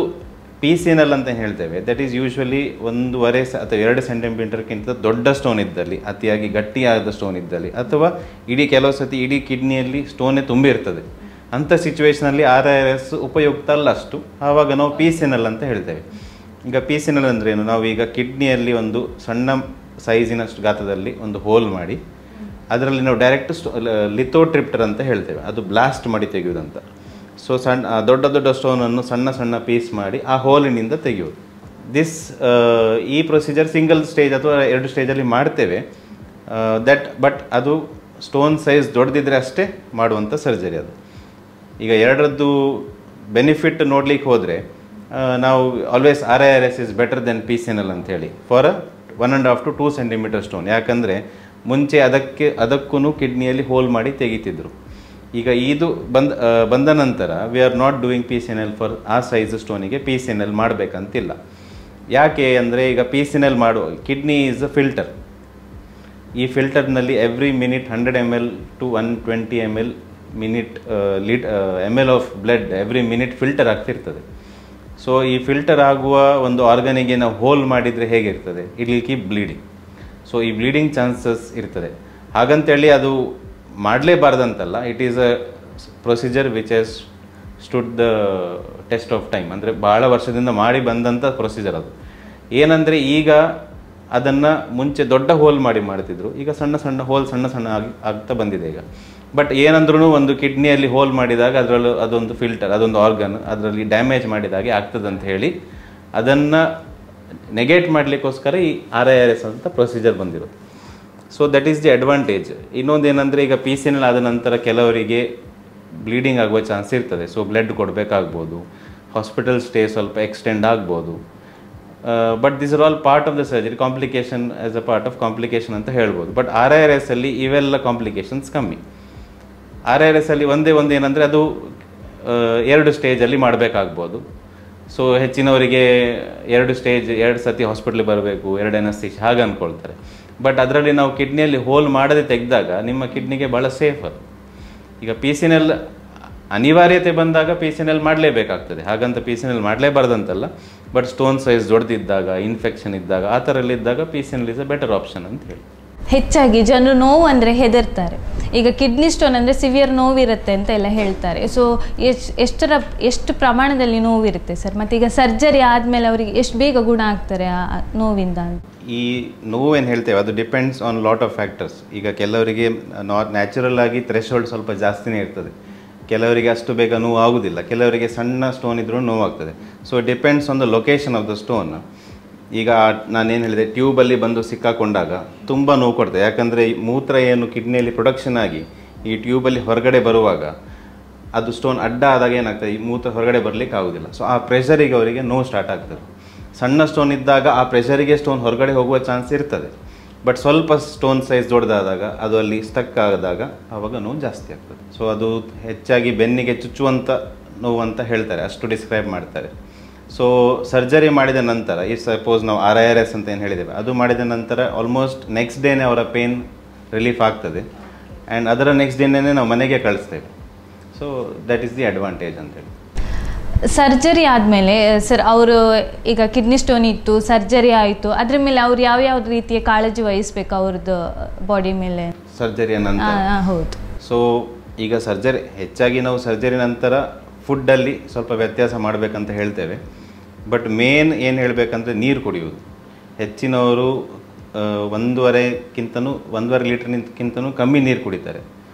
PCNL ಅಂತ ಹೇಳ್ತೇವೆ, ದಟ್ ಈಸ್ ಯೂಶ್ವಲಿ 1.5 ಅಥವಾ 2 ಸೆಂಟಿಮೀಟರ್ಗಿಂತ ದೊಡ್ಡ ಸ್ಟೋನ್ ಇದ್ದಲ್ಲಿ, ಅತಿಯಾಗಿ ಗಟ್ಟಿಯಾದ ಸ್ಟೋನ್ ಇದ್ದಲ್ಲಿ, ಅಥವಾ ಕೆಲವು ಸತಿ ಇಡೀ ಕಿಡ್ನಿಯಲ್ಲಿ ಸ್ಟೋನೇ ತುಂಬಿರ್ತದೆ, ಅಂಥ ಸಿಚುವೇಷನಲ್ಲಿ RIRS ಉಪಯುಕ್ತ ಅಲ್ಲ ಅಷ್ಟು. ಆವಾಗ ನಾವು PCNL ಅಂತ ಹೇಳ್ತೇವೆ. ಈಗ PCNL ಅಂದರೆ ಏನು, ನಾವು ಈಗ ಕಿಡ್ನಿಯಲ್ಲಿ ಒಂದು ಸಣ್ಣ ಸೈಜಿನಷ್ಟು ಗಾತ್ರದಲ್ಲಿ ಒಂದು ಹೋಲ್ ಮಾಡಿ ಅದರಲ್ಲಿ ನಾವು ಡೈರೆಕ್ಟ್ ಲಿಥೋಟ್ರಿಪ್ಟರ್ ಅಂತ ಹೇಳ್ತೇವೆ, ಅದು ಬ್ಲಾಸ್ಟ್ ಮಾಡಿ ತೆಗೆಯುವುದಂತ. ಸೊ ದೊಡ್ಡ ದೊಡ್ಡ ಸ್ಟೋನನ್ನು ಸಣ್ಣ ಸಣ್ಣ ಪೀಸ್ ಮಾಡಿ ಆ ಹೋಲಿನಿಂದ ತೆಗೆಯುವುದು. ಈ ಪ್ರೊಸೀಜರ್ ಸಿಂಗಲ್ ಸ್ಟೇಜ್ ಅಥವಾ 2 ಸ್ಟೇಜಲ್ಲಿ ಮಾಡ್ತೇವೆ. ಬಟ್ ಅದು ಸ್ಟೋನ್ ಸೈಜ್ ದೊಡ್ಡದಿದ್ರೆ ಅಷ್ಟೇ ಮಾಡುವಂಥ ಸರ್ಜರಿ ಅದು. ಈಗ ಎರಡರದ್ದು ಬೆನಿಫಿಟ್ ನೋಡ್ಲಿಕ್ಕೆ ಹೋದರೆ ನಾವು always RIRS is better than PCNL ಅಂತ ಹೇಳಿ ಫಾರ್ 1.5 to 2 centimeter ಸ್ಟೋನ್. ಯಾಕಂದರೆ ಮುಂಚೆ ಅದಕ್ಕೂ ಕಿಡ್ನಿಯಲ್ಲಿ ಹೋಲ್ ಮಾಡಿ ತೆಗಿತಿದ್ರು. ಈಗ ಇದು ಬಂದ ನಂತರ we are not doing PCNL for ಆ ಸೈಜ್ ಸ್ಟೋನಿಗೆ PCNL ಮಾಡಬೇಕಂತಿಲ್ಲ. ಯಾಕೆ ಅಂದರೆ ಈಗ PCNL ಮಾಡುವ ಕಿಡ್ನಿ ಈಸ್ ಅ ಫಿಲ್ಟರ್. ಈ ಫಿಲ್ಟರ್ನಲ್ಲಿ every minute 100 ml to 120 ml of blood every minute filter ಆಗ್ತಿರ್ತದೆ. ಸೊ ಈ ಫಿಲ್ಟರ್ ಆಗುವ ಒಂದು ಆರ್ಗನಿಗೆ ನಾವು ಹೋಲ್ ಮಾಡಿದರೆ ಹೇಗಿರ್ತದೆ, it will keep bleeding. So ಈ ಬ್ಲೀಡಿಂಗ್ ಚಾನ್ಸಸ್ ಇರ್ತದೆ. ಹಾಗಂತೇಳಿ ಅದು ಮಾಡಲೇಬಾರ್ದಂತಲ್ಲ. It is a procedure which has stood the test of time. ಅಂದರೆ ಭಾಳ ವರ್ಷದಿಂದ ಮಾಡಿ ಬಂದಂಥ ಪ್ರೊಸೀಜರ್ ಅದು. ಏನಂದರೆ ಈಗ ಅದನ್ನು ಮುಂಚೆ ದೊಡ್ಡ ಹೋಲ್ ಮಾಡ್ತಿದ್ರು, ಈಗ ಸಣ್ಣ ಸಣ್ಣ ಹೋಲ್ ಆಗ್ತಾ ಬಂದಿದೆ ಈಗ. ಬಟ್ ಏನಂದ್ರೂ ಒಂದು ಕಿಡ್ನಿಯಲ್ಲಿ ಹೋಲ್ ಮಾಡಿದಾಗ ಅದರಲ್ಲೂ ಅದೊಂದು ಫಿಲ್ಟರ್, ಅದೊಂದು ಆರ್ಗನ್ ಅದರಲ್ಲಿ ಡ್ಯಾಮೇಜ್ ಮಾಡಿದಾಗೆ ಆಗ್ತದಂತ ಹೇಳಿ ಅದನ್ನು ನೆಗೆಟ್ ಮಾಡಲಿಕ್ಕೋಸ್ಕರ ಈ RIRS ಅಂತ ಪ್ರೊಸೀಜರ್ ಬಂದಿರೋದು. So that is the advantage. ಇನ್ನೊಂದು ಏನಂದರೆ ಈಗ PCNL ಆದ ನಂತರ ಕೆಲವರಿಗೆ ಬ್ಲೀಡಿಂಗ್ ಆಗುವ ಚಾನ್ಸ್ ಇರ್ತದೆ. ಸೊ ಬ್ಲಡ್ ಕೊಡಬೇಕಾಗ್ಬೋದು, ಹಾಸ್ಪಿಟಲ್ ಸ್ಟೇ ಸ್ವಲ್ಪ ಎಕ್ಸ್ಟೆಂಡ್ ಆಗ್ಬೋದು. But this are all part of the surgery, complication as a part of complication ಅಂತ ಹೇಳ್ಬೋದು. ಬಟ್ RIRS ಅಲ್ಲಿ ಇವೆಲ್ಲ ಕಾಂಪ್ಲಿಕೇಶನ್ಸ್ ಕಮ್ಮಿ. RIRS ಅಲ್ಲಿ ಒಂದೇ ಏನಂದರೆ ಅದು 2 ಸ್ಟೇಜಲ್ಲಿ ಮಾಡಬೇಕಾಗ್ಬೋದು. ಸೊ ಹೆಚ್ಚಿನವರಿಗೆ 2 ಸತಿ ಹಾಸ್ಪಿಟ್ಲಿಗೆ ಬರಬೇಕು, 2 ಅನಸ್ತೇಷಿಯಾ ಹಾಗೆ ಅಂದ್ಕೊಳ್ತಾರೆ. ಬಟ್ ಅದರಲ್ಲಿ ನಾವು ಕಿಡ್ನಿಯಲ್ಲಿ ಹೋಲ್ ಮಾಡದೆ ತೆಗೆದಾಗ ನಿಮ್ಮ ಕಿಡ್ನಿಗೆ ಭಾಳ ಸೇಫ್ ಅದು. ಈಗ PCNL ಅನಿವಾರ್ಯತೆ ಬಂದಾಗ PCNL ಮಾಡಲೇಬೇಕಾಗ್ತದೆ, ಹಾಗಂತ PCNL ಮಾಡಲೇಬಾರ್ದಂತಲ್ಲ. ಬಟ್ ಸ್ಟೋನ್ ಸೈಜ್ ದೊಡ್ಡದಿದ್ದಾಗ, ಇನ್ಫೆಕ್ಷನ್ ಇದ್ದಾಗ, ಆ ಥರ ಇದ್ದಾಗ PCNL is a better option ಅಂತ ಹೇಳಿ. ಹೆಚ್ಚಾಗಿ ಜನರು ನೋವು ಅಂದರೆ ಹೆದರ್ತಾರೆ. ಈಗ ಕಿಡ್ನಿ ಸ್ಟೋನ್ ಅಂದರೆ ಸಿವಿಯರ್ ನೋವಿರುತ್ತೆ ಅಂತ ಎಲ್ಲ ಹೇಳ್ತಾರೆ. ಸೊ ಎಷ್ಟು ಪ್ರಮಾಣದಲ್ಲಿ ನೋವಿರುತ್ತೆ ಸರ್? ಮತ್ತು ಈಗ ಸರ್ಜರಿ ಆದಮೇಲೆ ಅವರಿಗೆ ಎಷ್ಟು ಬೇಗ ಗುಣ ಆಗ್ತಾರೆ ಆ ನೋವಿಂದ? ಈ ನೋವು ಏನು ಹೇಳ್ತೇವೆ ಅದು depends on lot of factors. ಈಗ ಕೆಲವರಿಗೆ ನ್ಯಾಚುರಲ್ ಆಗಿ ಥ್ರೆಶೋಲ್ಡ್ ಸ್ವಲ್ಪ ಜಾಸ್ತಿನೇ ಇರ್ತದೆ, ಕೆಲವರಿಗೆ ಅಷ್ಟು ಬೇಗ ನೋವು ಆಗೋದಿಲ್ಲ, ಕೆಲವರಿಗೆ ಸಣ್ಣ ಸ್ಟೋನ್ ಇದ್ರೂ ನೋವಾಗ್ತದೆ. So it depends on the location of the stone. ಈಗ ನಾನೇನು ಹೇಳಿದೆ, ಟ್ಯೂಬಲ್ಲಿ ಬಂದು ಸಿಕ್ಕಾಕೊಂಡಾಗ ತುಂಬ ನೋವು ಕೊಡ್ತದೆ. ಯಾಕಂದರೆ ಮೂತ್ರ ಏನು ಕಿಡ್ನಿಯಲ್ಲಿ ಪ್ರೊಡಕ್ಷನ್ ಆಗಿ ಈ ಟ್ಯೂಬಲ್ಲಿ ಹೊರಗಡೆ ಬರುವಾಗ ಅದು ಸ್ಟೋನ್ ಅಡ್ಡ ಆದಾಗ ಏನಾಗ್ತದೆ, ಈ ಮೂತ್ರ ಹೊರಗಡೆ ಬರಲಿಕ್ಕೆ ಆಗೋದಿಲ್ಲ. ಸೊ ಆ ಪ್ರೆಷರಿಗೆ ಅವರಿಗೆ ನೋವು ಸ್ಟಾರ್ಟ್ ಆಗ್ತದೆ. ಸಣ್ಣ ಸ್ಟೋನ್ ಇದ್ದಾಗ ಆ ಪ್ರೆಷರಿಗೆ ಸ್ಟೋನ್ ಹೊರಗಡೆ ಹೋಗುವ ಚಾನ್ಸ್ ಇರ್ತದೆ. ಬಟ್ ಸ್ವಲ್ಪ ಸ್ಟೋನ್ ಸೈಜ್ ದೊಡ್ಡದಾದಾಗ ಅದು ಅಲ್ಲಿ ಸ್ಟಕ್ ಆದಾಗ ಆವಾಗ ನೋವು ಜಾಸ್ತಿ ಆಗ್ತದೆ. ಸೊ ಅದು ಹೆಚ್ಚಾಗಿ ಬೆನ್ನಿಗೆ ಚುಚ್ಚುವಂಥ ನೋವು ಅಂತ ಹೇಳ್ತಾರೆ, ಅಷ್ಟು ಡಿಸ್ಕ್ರೈಬ್ ಮಾಡ್ತಾರೆ. ಸೊ ಸರ್ಜರಿ ಮಾಡಿದ ನಂತರ ಈ ಸಪೋಸ್ ನಾವು RIRS ಅಂತ ಏನು ಹೇಳಿದ್ದೇವೆ ಅದು ಮಾಡಿದ ನಂತರ ಆಲ್ಮೋಸ್ಟ್ ನೆಕ್ಸ್ಟ್ ಡೇನೇ ಅವರ ಪೇನ್ ರಿಲೀಫ್ ಆಗ್ತದೆ. ಆ್ಯಂಡ್ ಅದರ ನೆಕ್ಸ್ಟ್ ಡೇನೇ ನಾವು ಮನೆಗೆ ಕಳಿಸ್ತೇವೆ. So that is the advantage ಅಂತೇಳಿ. ಸರ್ಜರಿ ಆದಮೇಲೆ ಸರ್ ಅವರು ಈಗ ಕಿಡ್ನಿ ಸ್ಟೋನ್ ಇತ್ತು, ಸರ್ಜರಿ ಆಯಿತು, ಅದ್ರ ಮೇಲೆ ಅವ್ರು ಯಾವ ರೀತಿಯ ಕಾಳಜಿ ವಹಿಸ್ಬೇಕು ಅವ್ರದ್ದು ಬಾಡಿ ಮೇಲೆ ಸರ್ಜರಿಯ ನಂತರ? ಹೌದು. ಸೊ ಈಗ ಹೆಚ್ಚಾಗಿ ನಾವು ಸರ್ಜರಿ ನಂತರ ಫುಡ್ಡಲ್ಲಿ ಸ್ವಲ್ಪ ವ್ಯತ್ಯಾಸ ಮಾಡಬೇಕಂತ ಹೇಳ್ತೇವೆ. ಬಟ್ ಮೇನ್ ಏನು ಹೇಳಬೇಕಂದ್ರೆ ನೀರು ಕುಡಿಯೋದು. ಹೆಚ್ಚಿನವರು 1.5 ಲೀಟರ್ಗಿಂತನೂ ಕಮ್ಮಿ ನೀರು ಕುಡಿತಾರೆ.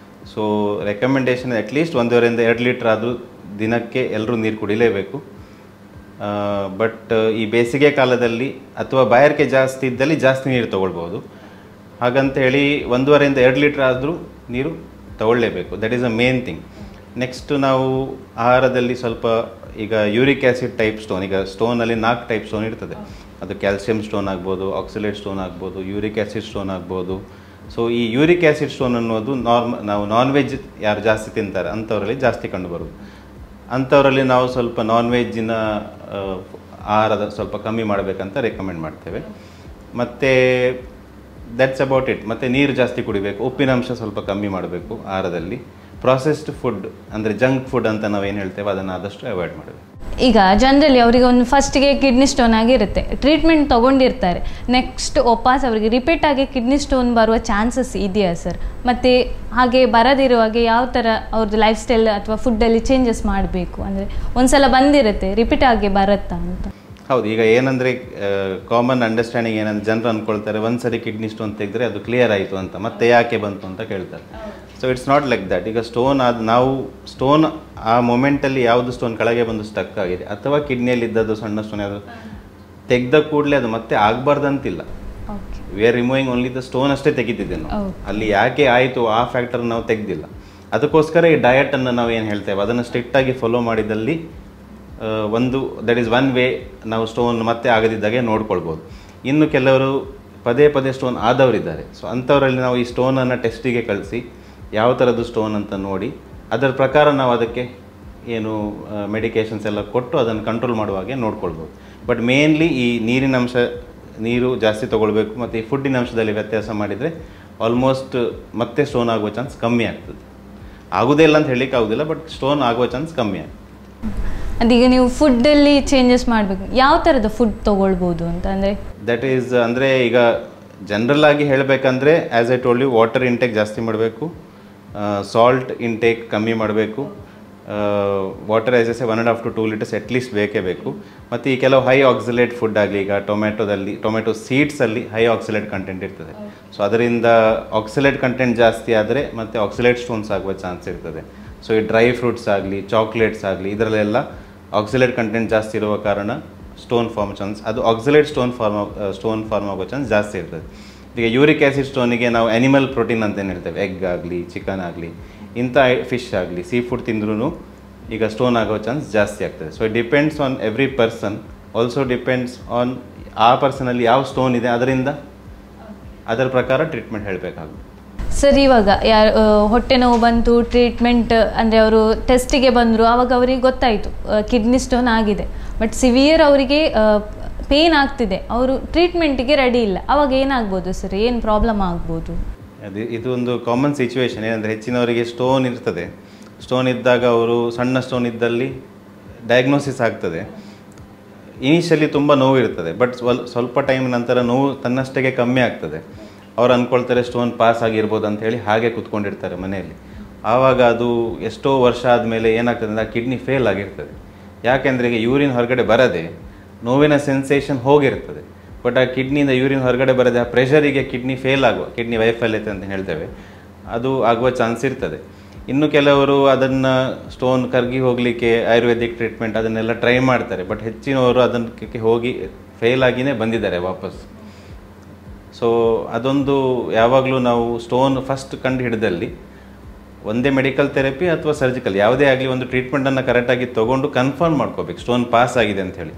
So recommendation at least 1.5 to 2 litre ಆದರೂ ದಿನಕ್ಕೆ ಎಲ್ಲರೂ ನೀರು ಕುಡಿಲೇಬೇಕು. ಬಟ್ ಈ ಬೇಸಿಗೆ ಕಾಲದಲ್ಲಿ ಅಥವಾ ಬಾಯಾರಿಕೆ ಜಾಸ್ತಿ ಇದ್ದಲ್ಲಿ ಜಾಸ್ತಿ ನೀರು ತೊಗೊಳ್ಬೋದು. ಹಾಗಂತ ಹೇಳಿ 1.5 to 2 ಲೀಟರ್ ಆದರೂ ನೀರು ತಗೊಳ್ಳೇಬೇಕು. That is a main thing. Next ನಾವು ಆಹಾರದಲ್ಲಿ ಸ್ವಲ್ಪ ಈಗ ಯೂರಿಕ್ ಆ್ಯಸಿಡ್ ಟೈಪ್ ಸ್ಟೋನ್, ಈಗ ಸ್ಟೋನಲ್ಲಿ 4 ಟೈಪ್ ಸ್ಟೋನ್ ಇರ್ತದೆ. ಅದು ಕ್ಯಾಲ್ಸಿಯಂ ಸ್ಟೋನ್ ಆಗ್ಬೋದು, ಆಕ್ಸಿಲೇಟ್ ಸ್ಟೋನ್ ಆಗ್ಬೋದು, ಯೂರಿಕ್ ಆ್ಯಸಿಡ್ ಸ್ಟೋನ್ ಆಗ್ಬೋದು. ಸೊ ಈ ಯೂರಿಕ್ ಆ್ಯಸಿಡ್ ಸ್ಟೋನ್ ಅನ್ನೋದು ನಾವು ನಾನ್ ವೆಜ್ ಯಾರು ಜಾಸ್ತಿ ತಿಂತಾರೆ ಅಂಥವರಲ್ಲಿ ಜಾಸ್ತಿ ಕಂಡುಬರೋದು. ಅಂಥವರಲ್ಲಿ ನಾವು ಸ್ವಲ್ಪ ನಾನ್ ವೆಜ್ಜಿನ ಆಹಾರದ ಸ್ವಲ್ಪ ಕಮ್ಮಿ ಮಾಡಬೇಕಂತ ರೆಕಮೆಂಡ್ ಮಾಡ್ತೇವೆ. ಮತ್ತು ದಟ್ಸ್ ಅಬೌಟ್ ಇಟ್. ಮತ್ತು ನೀರು ಜಾಸ್ತಿ ಕುಡಿಬೇಕು, ಉಪ್ಪಿನಾಂಶ ಸ್ವಲ್ಪ ಕಮ್ಮಿ ಮಾಡಬೇಕು ಆಹಾರದಲ್ಲಿ. ಪ್ರಾಸೆಸ್ಡ್ ಫುಡ್ ಅಂದರೆ ಜಂಕ್ ಫುಡ್ ಅಂತ ನಾವೇನು ಹೇಳ್ತೇವೆ ಅದನ್ನು ಆದಷ್ಟು ಅವಾಯ್ಡ್ ಮಾಡಬೇಕು. ಈಗ ಜನರಲಿ ಅವರಿಗೆ ಒಂದು ಫಸ್ಟಿಗೆ ಕಿಡ್ನಿ ಸ್ಟೋನ್ ಆಗಿರುತ್ತೆ, ಟ್ರೀಟ್ಮೆಂಟ್ ತೊಗೊಂಡಿರ್ತಾರೆ, ನೆಕ್ಸ್ಟ್ ವಾಪಸ್ ಅವರಿಗೆ ರಿಪೀಟ್ ಆಗಿ ಕಿಡ್ನಿ ಸ್ಟೋನ್ ಬರುವ ಚಾನ್ಸಸ್ ಇದೆಯಾ ಸರ್? ಮತ್ತು ಹಾಗೆ ಬರದಿರುವಾಗೆ ಯಾವ ಥರ ಅವ್ರದ್ದು ಲೈಫ್ ಸ್ಟೈಲ್ ಅಥವಾ ಫುಡ್ಡಲ್ಲಿ ಚೇಂಜಸ್ ಮಾಡಬೇಕು? ಅಂದರೆ ಒಂದು ಸಲ ಬಂದಿರುತ್ತೆ, ರಿಪೀಟ್ ಆಗಿ ಬರುತ್ತಾ ಅಂತ? ಹೌದು, ಈಗ ಏನಂದರೆ ಕಾಮನ್ ಅಂಡರ್ಸ್ಟ್ಯಾಂಡಿಂಗ್ ಏನಂದ್ರೆ ಜನರು ಅಂದ್ಕೊಳ್ತಾರೆ ಒಂದು ಸರಿ ಕಿಡ್ನಿ ಸ್ಟೋನ್ ತೆಗೆದ್ರೆ ಅದು ಕ್ಲಿಯರ್ ಆಯಿತು ಅಂತ, ಮತ್ತೆ ಯಾಕೆ ಬಂತು ಅಂತ ಕೇಳ್ತಾರೆ. So it's not like that. ಈಗ ಸ್ಟೋನ್ ನಾವು ಸ್ಟೋನ್ ಆ ಮೊಮೆಂಟಲ್ಲಿ ಯಾವುದು ಸ್ಟೋನ್ ಕೆಳಗೆ ಬಂದು ಸ್ಟಕ್ ಆಗಿದೆ ಅಥವಾ ಕಿಡ್ನಿಯಲ್ಲಿ ಇದ್ದದ್ದು ಸಣ್ಣ ಸ್ಟೋನ್ ಯಾವುದು ತೆಗೆದ ಕೂಡಲೇ ಅದು ಮತ್ತೆ ಆಗಬಾರ್ದಂತಿಲ್ಲ. We are removing only the stone ಅಷ್ಟೇ ತೆಗಿತಿದ್ದೆ ನಾವು. ಅಲ್ಲಿ ಯಾಕೆ ಆಯಿತು ಆ ಫ್ಯಾಕ್ಟರ್ ನಾವು ತೆಗೆದಿಲ್ಲ. ಅದಕ್ಕೋಸ್ಕರ ಈ ಡಯಟನ್ನು ನಾವು ಏನು ಹೇಳ್ತೇವೆ ಅದನ್ನು ಸ್ಟ್ರಿಕ್ಟಾಗಿ ಫಾಲೋ ಮಾಡಿದಲ್ಲಿ ದಟ್ ಈಸ್ ಒನ್ ವೇ ನಾವು ಸ್ಟೋನ್ ಮತ್ತೆ ಆಗದಿದ್ದಾಗೆ ನೋಡ್ಕೊಳ್ಬೋದು. ಇನ್ನು ಕೆಲವರು ಪದೇ ಪದೇ ಸ್ಟೋನ್ ಆದವರಿದ್ದಾರೆ. ಸೊ ಅಂಥವರಲ್ಲಿ ನಾವು ಈ ಸ್ಟೋನನ್ನು ಟೆಸ್ಟಿಗೆ ಕಳಿಸಿ ಯಾವ ಥರದ್ದು ಸ್ಟೋನ್ ಅಂತ ನೋಡಿ ಅದರ ಪ್ರಕಾರ ನಾವು ಅದಕ್ಕೆ ಏನು ಮೆಡಿಕೇಷನ್ಸ್ ಎಲ್ಲ ಕೊಟ್ಟು ಅದನ್ನು ಕಂಟ್ರೋಲ್ ಮಾಡುವಾಗೆ ನೋಡ್ಕೊಳ್ಬೋದು. ಬಟ್ ಮೇನ್ಲಿ ಈ ನೀರು ಜಾಸ್ತಿ ತೊಗೊಳ್ಬೇಕು ಮತ್ತು ಈ ಫುಡ್ಡಿನ ಅಂಶದಲ್ಲಿ ವ್ಯತ್ಯಾಸ ಮಾಡಿದರೆ ಆಲ್ಮೋಸ್ಟ್ ಮತ್ತೆ ಸ್ಟೋನ್ ಆಗುವ ಚಾನ್ಸ್ ಕಮ್ಮಿ ಆಗ್ತದೆ. ಆಗೋದೇ ಇಲ್ಲ ಅಂತ ಹೇಳಲಿಕ್ಕೆ ಆಗೋದಿಲ್ಲ, ಬಟ್ ಸ್ಟೋನ್ ಆಗುವ ಚಾನ್ಸ್ ಕಮ್ಮಿ ಆಗ್ತದೆ. ಅದೀಗ ನೀವು ಫುಡ್ಡಲ್ಲಿ ಚೇಂಜಸ್ ಮಾಡಬೇಕು, ಯಾವ ಥರದ ಫುಡ್ ತೊಗೊಳ್ಬೋದು ಅಂತ? ಅಂದರೆ ದಟ್ ಈಸ್ ಅಂದರೆ ಈಗ ಜನರಲ್ ಆಗಿ ಹೇಳಬೇಕಂದ್ರೆ as I told you water intake ಜಾಸ್ತಿ ಮಾಡಬೇಕು, ಸಾಲ್ಟ್ ಇಂಟೇಕ್ ಕಮ್ಮಿ ಮಾಡಬೇಕು. Water as is 1.5 to 2 liters at least ಬೇಕೇ ಬೇಕು. ಮತ್ತು ಈ ಕೆಲವು ಹೈ ಆಕ್ಸಿಲೇಟ್ ಫುಡ್ ಆಗಲಿ, ಈಗ ಟೊಮೆಟೊ ಸೀಡ್ಸಲ್ಲಿ ಹೈ ಆಕ್ಸಿಲೇಟ್ ಕಂಟೆಂಟ್ ಇರ್ತದೆ. ಸೊ ಅದರಿಂದ ಆಕ್ಸಿಲೇಟ್ ಕಂಟೆಂಟ್ ಜಾಸ್ತಿ ಆದರೆ ಮತ್ತು ಆಕ್ಸಿಲೇಟ್ ಸ್ಟೋನ್ಸ್ ಆಗುವ ಚಾನ್ಸ್ ಇರ್ತದೆ. ಸೊ ಈ ಡ್ರೈ ಫ್ರೂಟ್ಸ್ ಆಗಲಿ, ಚಾಕ್ಲೇಟ್ಸ್ ಆಗಲಿ, ಇದರಲ್ಲೆಲ್ಲ ಆಕ್ಸಿಲೇಟ್ ಕಂಟೆಂಟ್ ಜಾಸ್ತಿ ಇರುವ ಕಾರಣ ಸ್ಟೋನ್ ಫಾರ್ಮ್ ಚಾನ್ಸ್, ಅದು ಆಕ್ಸಿಲೇಟ್ ಸ್ಟೋನ್ ಫಾರ್ಮ್ ಆಗೋ ಚಾನ್ಸ್ ಜಾಸ್ತಿ ಇರ್ತದೆ. ಈಗ ಯೂರಿಕ್ ಆ್ಯಸಿಡ್ ಸ್ಟೋನಿಗೆ ನಾವು ಆ್ಯನಿಮಲ್ ಪ್ರೋಟೀನ್ ಅಂತೇನು ಹೇಳ್ತೇವೆ, ಎಗ್ ಆಗಲಿ, ಚಿಕನ್ ಆಗಲಿ, ಇಂಥ ಫಿಶ್ ಆಗಲಿ, ಸೀ ಫುಡ್ ತಿಂದ್ರೂ ಈಗ ಸ್ಟೋನ್ ಆಗೋ ಚಾನ್ಸ್ ಜಾಸ್ತಿ ಆಗ್ತದೆ. So it depends on every person, also depends on ಆ ಪರ್ಸನಲ್ಲಿ ಯಾವ ಸ್ಟೋನ್ ಇದೆ ಅದರ ಪ್ರಕಾರ ಟ್ರೀಟ್ಮೆಂಟ್ ಹೇಳಬೇಕಾಗುತ್ತೆ. ಸರ್, ಇವಾಗ ಹೊಟ್ಟೆ ನೋವು ಬಂತು, ಟ್ರೀಟ್ಮೆಂಟ್ ಅಂದರೆ ಅವರು ಟೆಸ್ಟಿಗೆ ಬಂದರು, ಆವಾಗ ಅವರಿಗೆ ಗೊತ್ತಾಯಿತು ಕಿಡ್ನಿ ಸ್ಟೋನ್ ಆಗಿದೆ, ಬಟ್ ಸಿವಿಯರ್ ಅವರಿಗೆ ಪೇನ್ ಆಗ್ತಿದೆ, ಅವರು ಟ್ರೀಟ್ಮೆಂಟಿಗೆ ರೆಡಿ ಇಲ್ಲ, ಆವಾಗ ಏನಾಗ್ಬೋದು ಸರ್? ಏನು ಪ್ರಾಬ್ಲಮ್ ಆಗ್ಬೋದು? ಇದು ಒಂದು ಕಾಮನ್ ಸಿಚುವೇಶನ್. ಏನಂದರೆ ಹೆಚ್ಚಿನವರಿಗೆ ಸ್ಟೋನ್ ಇರ್ತದೆ. ಸ್ಟೋನ್ ಇದ್ದಾಗ ಅವರು ಸಣ್ಣ ಸ್ಟೋನ್ ಇದ್ದಲ್ಲಿ ಡಯಾಗ್ನೋಸಿಸ್ ಆಗ್ತದೆ. ಇನಿಷಿಯಲಿ ತುಂಬ ನೋವು ಇರ್ತದೆ, ಬಟ್ ಸ್ವಲ್ಪ ಟೈಮ್ ನಂತರ ನೋವು ತನ್ನಷ್ಟಕ್ಕೆ ಕಮ್ಮಿ ಆಗ್ತದೆ. ಅವ್ರು ಅಂದ್ಕೊಳ್ತಾರೆ ಸ್ಟೋನ್ ಪಾಸ್ ಆಗಿರ್ಬೋದು ಅಂಥೇಳಿ ಹಾಗೆ ಕೂತ್ಕೊಂಡಿರ್ತಾರೆ ಮನೆಯಲ್ಲಿ. ಆವಾಗ ಅದು ಎಷ್ಟೋ ವರ್ಷ ಆದಮೇಲೆ ಏನಾಗ್ತದೆ ಅಂದರೆ ಆ ಕಿಡ್ನಿ ಫೇಲ್ ಆಗಿರ್ತದೆ. ಯಾಕೆಂದರೆ ಈಗ ಯೂರಿನ್ ಹೊರಗಡೆ ಬರದೆ ನೋವಿನ ಸೆನ್ಸೇಷನ್ ಹೋಗಿರ್ತದೆ, ಬಟ್ ಆ ಕಿಡ್ನಿಯಿಂದ ಯೂರಿನ್ ಹೊರಗಡೆ ಬರದೆ ಆ ಪ್ರೆಷರಿಗೆ ಕಿಡ್ನಿ ವೈಫಲ್ಯತೆ ಅಂತ ಹೇಳ್ತೇವೆ, ಅದು ಆಗುವ ಚಾನ್ಸ್ ಇರ್ತದೆ. ಇನ್ನು ಕೆಲವರು ಅದನ್ನು ಸ್ಟೋನ್ ಕರಗಿ ಹೋಗಲಿಕ್ಕೆ ಆಯುರ್ವೇದಿಕ್ ಟ್ರೀಟ್ಮೆಂಟ್ ಅದನ್ನೆಲ್ಲ ಟ್ರೈ ಮಾಡ್ತಾರೆ, ಬಟ್ ಹೆಚ್ಚಿನವರು ಅದಕ್ಕೆ ಹೋಗಿ ಫೇಲ್ ಆಗಿಯೇ ಬಂದಿದ್ದಾರೆ ವಾಪಸ್. ಸೊ ಅದೊಂದು ಯಾವಾಗಲೂ ನಾವು ಸ್ಟೋನ್ ಫಸ್ಟ್ ಕಂಡು ಹಿಡಿದಲ್ಲಿ ಒಂದೇ ಮೆಡಿಕಲ್ ಥೆರಪಿ ಅಥವಾ ಸರ್ಜಿಕಲ್ ಯಾವುದೇ ಆಗಲಿ ಒಂದು ಟ್ರೀಟ್ಮೆಂಟನ್ನು ಕರೆಕ್ಟಾಗಿ ತೊಗೊಂಡು ಕನ್ಫರ್ಮ್ ಮಾಡ್ಕೋಬೇಕು ಸ್ಟೋನ್ ಪಾಸ್ ಆಗಿದೆ ಅಂಥೇಳಿ.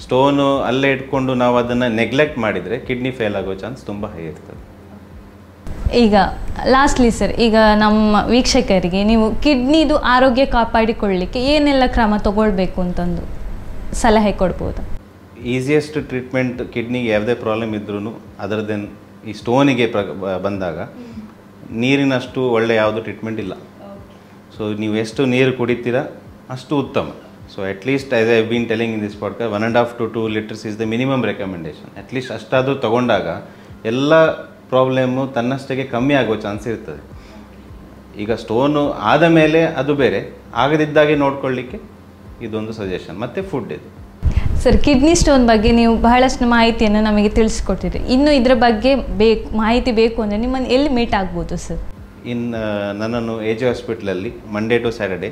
ಸ್ಟೋನು ಅಲ್ಲೇ ಇಟ್ಕೊಂಡು ನಾವು ಅದನ್ನು ನೆಗ್ಲೆಕ್ಟ್ ಮಾಡಿದರೆ ಕಿಡ್ನಿ ಫೇಲ್ ಆಗೋ ಚಾನ್ಸ್ ತುಂಬ ಹೈ ಇರ್ತದೆ. ಈಗ ಲಾಸ್ಟ್ಲಿ ಸರ್, ಈಗ ನಮ್ಮ ವೀಕ್ಷಕರಿಗೆ ನೀವು ಕಿಡ್ನಿದು ಆರೋಗ್ಯ ಕಾಪಾಡಿಕೊಳ್ಳಲಿಕ್ಕೆ ಏನೆಲ್ಲ ಕ್ರಮ ತಗೊಳ್ಬೇಕು ಅಂತಂದು ಸಲಹೆ ಕೊಡ್ಬೋದಾ? ಈಸಿಯೆಸ್ಟ್ ಟ್ರೀಟ್ಮೆಂಟ್ ಕಿಡ್ನಿಗೆ ಯಾವುದೇ ಪ್ರಾಬ್ಲಮ್ ಇದ್ರೂ ಅದರದ್ದೇನು ಈ ಸ್ಟೋನಿಗೆ ಬಂದಾಗ ನೀರಿನಷ್ಟು ಒಳ್ಳೆ ಯಾವುದು ಟ್ರೀಟ್ಮೆಂಟ್ ಇಲ್ಲ. ಸೊ ನೀವು ಎಷ್ಟು ನೀರು ಕುಡಿತೀರಾ ಅಷ್ಟು ಉತ್ತಮ. So at least as I been telling in this podcast 1.5 to 2 liters is the minimum recommendation. At least ಅಷ್ಟಾದರೂ ತೊಗೊಂಡಾಗ ಎಲ್ಲ ಪ್ರಾಬ್ಲಮ್ಮು ತನ್ನಷ್ಟಕ್ಕೆ ಕಮ್ಮಿ ಆಗೋ ಚಾನ್ಸ್ ಇರ್ತದೆ. ಈಗ ಸ್ಟೋನು ಆದ ಮೇಲೆ ಅದು ಬೇರೆ, ಆಗದಿದ್ದಾಗೆ ನೋಡ್ಕೊಳ್ಳಿಕ್ಕೆ ಇದೊಂದು ಸಜೆಷನ್. ಮತ್ತು ಫುಡ್ ಇದು. ಸರ್, ಕಿಡ್ನಿ ಸ್ಟೋನ್ ಬಗ್ಗೆ ನೀವು ಬಹಳಷ್ಟು ಮಾಹಿತಿಯನ್ನು ನಮಗೆ ತಿಳಿಸ್ಕೊಟ್ಟಿರಿ. ಇನ್ನು ಇದರ ಬಗ್ಗೆ ಮಾಹಿತಿ ಬೇಕು ಅಂದರೆ ನಿಮ್ಮನ್ನು ಎಲ್ಲಿ ಮೀಟ್ ಆಗ್ಬೋದು ಸರ್? ನನ್ನನ್ನು AJ ಹಾಸ್ಪಿಟಲಲ್ಲಿ Monday to Saturday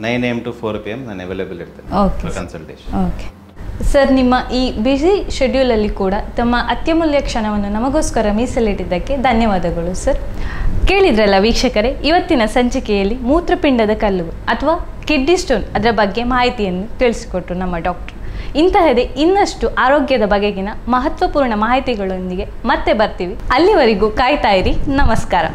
9 AM to 4 PM ನಾನು ಅವೈಲೇಬಲ್ ಇರ್ತೇನೆ ಕನ್ಸಲ್ಟೇಷನ್. ಓಕೆ ಸರ್, ನಿಮ್ಮ ಈ ಬ್ಯುಸಿ ಶೆಡ್ಯೂಲಲ್ಲಿ ಕೂಡ ತಮ್ಮ ಅತ್ಯಮೂಲ್ಯ ಕ್ಷಣವನ್ನು ನಮಗೋಸ್ಕರ ಮೀಸಲಿಟ್ಟಿದ್ದಕ್ಕೆ ಧನ್ಯವಾದಗಳು ಸರ್. ಕೇಳಿದ್ರಲ್ಲ ವೀಕ್ಷಕರೇ, ಇವತ್ತಿನ ಸಂಚಿಕೆಯಲ್ಲಿ ಮೂತ್ರಪಿಂಡದ ಕಲ್ಲು ಅಥವಾ ಕಿಡ್ನಿ ಸ್ಟೋನ್ ಅದರ ಬಗ್ಗೆ ಮಾಹಿತಿಯನ್ನು ತಿಳಿಸಿಕೊಟ್ರು ನಮ್ಮ ಡಾಕ್ಟರ್. ಇಂತಹದೇ ಇನ್ನಷ್ಟು ಆರೋಗ್ಯದ ಬಗೆಗಿನ ಮಹತ್ವಪೂರ್ಣ ಮಾಹಿತಿಗಳೊಂದಿಗೆ ಮತ್ತೆ ಬರ್ತೀವಿ. ಅಲ್ಲಿವರೆಗೂ ಕಾಯ್ತಾ ಇರಿ. ನಮಸ್ಕಾರ.